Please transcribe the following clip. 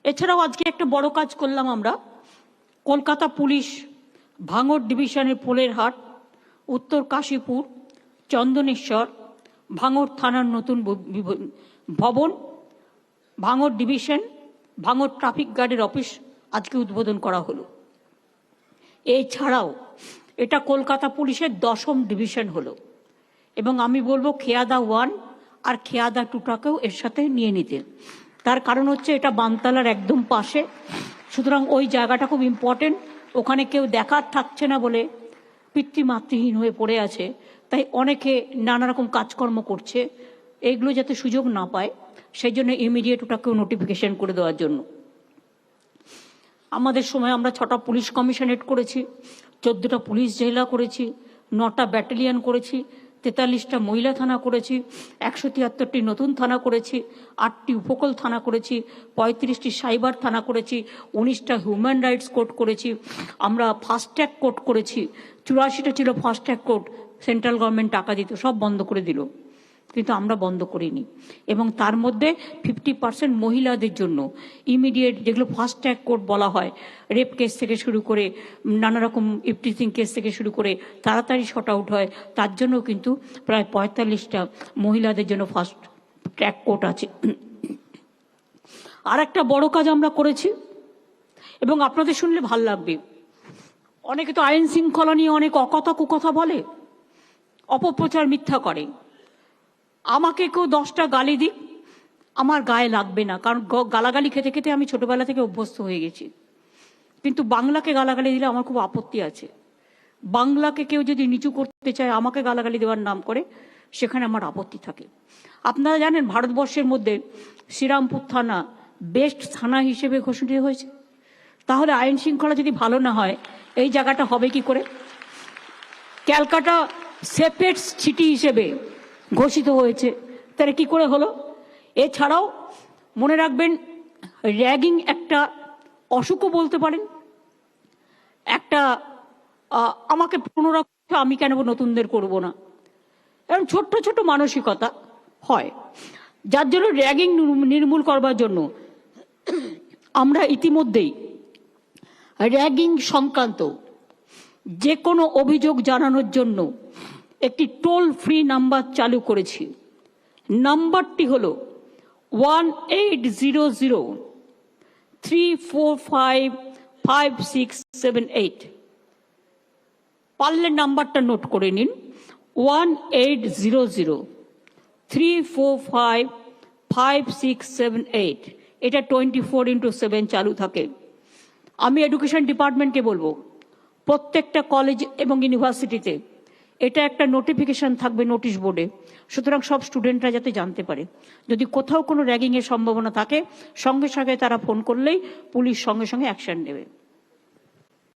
এছাড়াও আজকে একটা বড় কাজ করলাম আমরা। কলকাতা পুলিশ ভাঙড় ডিভিশনের পোলেরহাট, উত্তর কাশীপুর, চন্দনেশ্বর, ভাঙড় থানার নতুন ভবন, ভাঙড় ডিভিশন, ভাঙড় ট্রাফিক গার্ডের অফিস আজকে উদ্বোধন করা হলো। এছাড়াও এটা কলকাতা পুলিশের 10ম ডিভিশন হলো, এবং আমি বলবো খেয়াদা 1 আর খেয়াদা 2টাকেও এর সাথে নিয়ে নিতে। তার কারণ হচ্ছে এটা বানতলার একদম পাশে, সুতরাং ওই জায়গাটা খুব ইম্পর্টেন্ট। ওখানে কেউ দেখার থাকছে না বলে পিতৃমাতৃহীন হয়ে পড়ে আছে, তাই অনেকে নানা রকম কাজকর্ম করছে, এইগুলো যাতে সুযোগ না পায় সেই জন্য ইমিডিয়েট ওটাকেও নোটিফিকেশন করে দেওয়ার জন্য। আমাদের সময় আমরা 6টা পুলিশ কমিশনারেট করেছি, 14টা পুলিশ জেলা করেছি, 9টা ব্যাটালিয়ন করেছি, 43টা মহিলা থানা করেছি, 173টি নতুন থানা করেছি, 8টি উপকূল থানা করেছি, 35টি সাইবার থানা করেছি, 19টা হিউম্যান রাইটস কোর্ট করেছি, আমরা ফাস্ট্যাগ কোর্ট করেছি। 84টা ছিল ফাস্ট্যাগ কোর্ট, সেন্ট্রাল গভর্নমেন্ট টাকা দিত, সব বন্ধ করে দিল, কিন্তু আমরা বন্ধ করিনি। এবং তার মধ্যে 50% মহিলাদের জন্য ইমিডিয়েট, যেগুলো ফাস্ট্যাগ কোর্ট বলা হয়, রেপ কেস থেকে শুরু করে নানা রকম ইফটিজিং কেস থেকে শুরু করে তাড়াতাড়ি শর্ট আউট হয়, তার জন্য কিন্তু প্রায় 45টা মহিলাদের জন্য ফাস্ট ট্র্যাক কোর্ট আছে। আর একটা বড় কাজ আমরা করেছি, এবং আপনাদের শুনলে ভাল লাগবে। অনেকে তো আইন শৃঙ্খলা নিয়ে অনেক অকথা কুকথা বলে, অপপ্রচার মিথ্যা করে। আমাকে কেউ 10টা গালি দিক, আমার গায়ে লাগবে না, কারণ গালাগালি খেতে খেতে আমি ছোটবেলা থেকে অভ্যস্ত হয়ে গেছি। কিন্তু বাংলাকে গালাগালি দিলে আমার খুব আপত্তি আছে। বাংলাকে কেউ যদি নিচু করতে চায়, আমাকে গালাগালি দেওয়ার নাম করে, সেখানে আমার আপত্তি থাকে। আপনারা জানেন ভারতবর্ষের মধ্যে শ্রীরামপুর থানা বেস্ট থানা হিসেবে ঘোষিত হয়েছে। তাহলে আইন শৃঙ্খলা যদি ভালো না হয়, এই জায়গাটা হবে কি করে? ক্যালকাটা সেফেস্ট সিটি হিসেবে ঘোষিত হয়েছে, তাহলে কি করে হলো? এছাড়াও মনে রাখবেন, র্যাগিং একটা অসুখও বলতে পারেন, একটা আমাকে পুনরায় আমি কেন নতুনদের করব না, এরকম ছোট্ট ছোট মানসিকতা হয়, যার জন্য র্যাগিং নির্মূল করবার জন্য আমরা ইতিমধ্যেই র্যাগিং সংক্রান্ত যে কোনো অভিযোগ জানানোর জন্য একটি টোল ফ্রি নাম্বার চালু করেছি। নাম্বারটি হলো 1800-345-5678। পারলে নাম্বারটা নোট করে নিন, 1800-345-5678। এটা 24x7 চালু থাকে। আমি এডুকেশন ডিপার্টমেন্টকে বলবো, প্রত্যেকটা কলেজ এবং ইউনিভার্সিটিতে এটা একটা নোটিফিকেশন থাকবে নোটিশ বোর্ডে, সুতরাং সব স্টুডেন্টরা যাতে জানতে পারে। যদি কোথাও কোনো র্যাগিংয়ের সম্ভাবনা থাকে, সঙ্গে সঙ্গে তারা ফোন করলেই পুলিশ সঙ্গে সঙ্গে অ্যাকশন নেবে।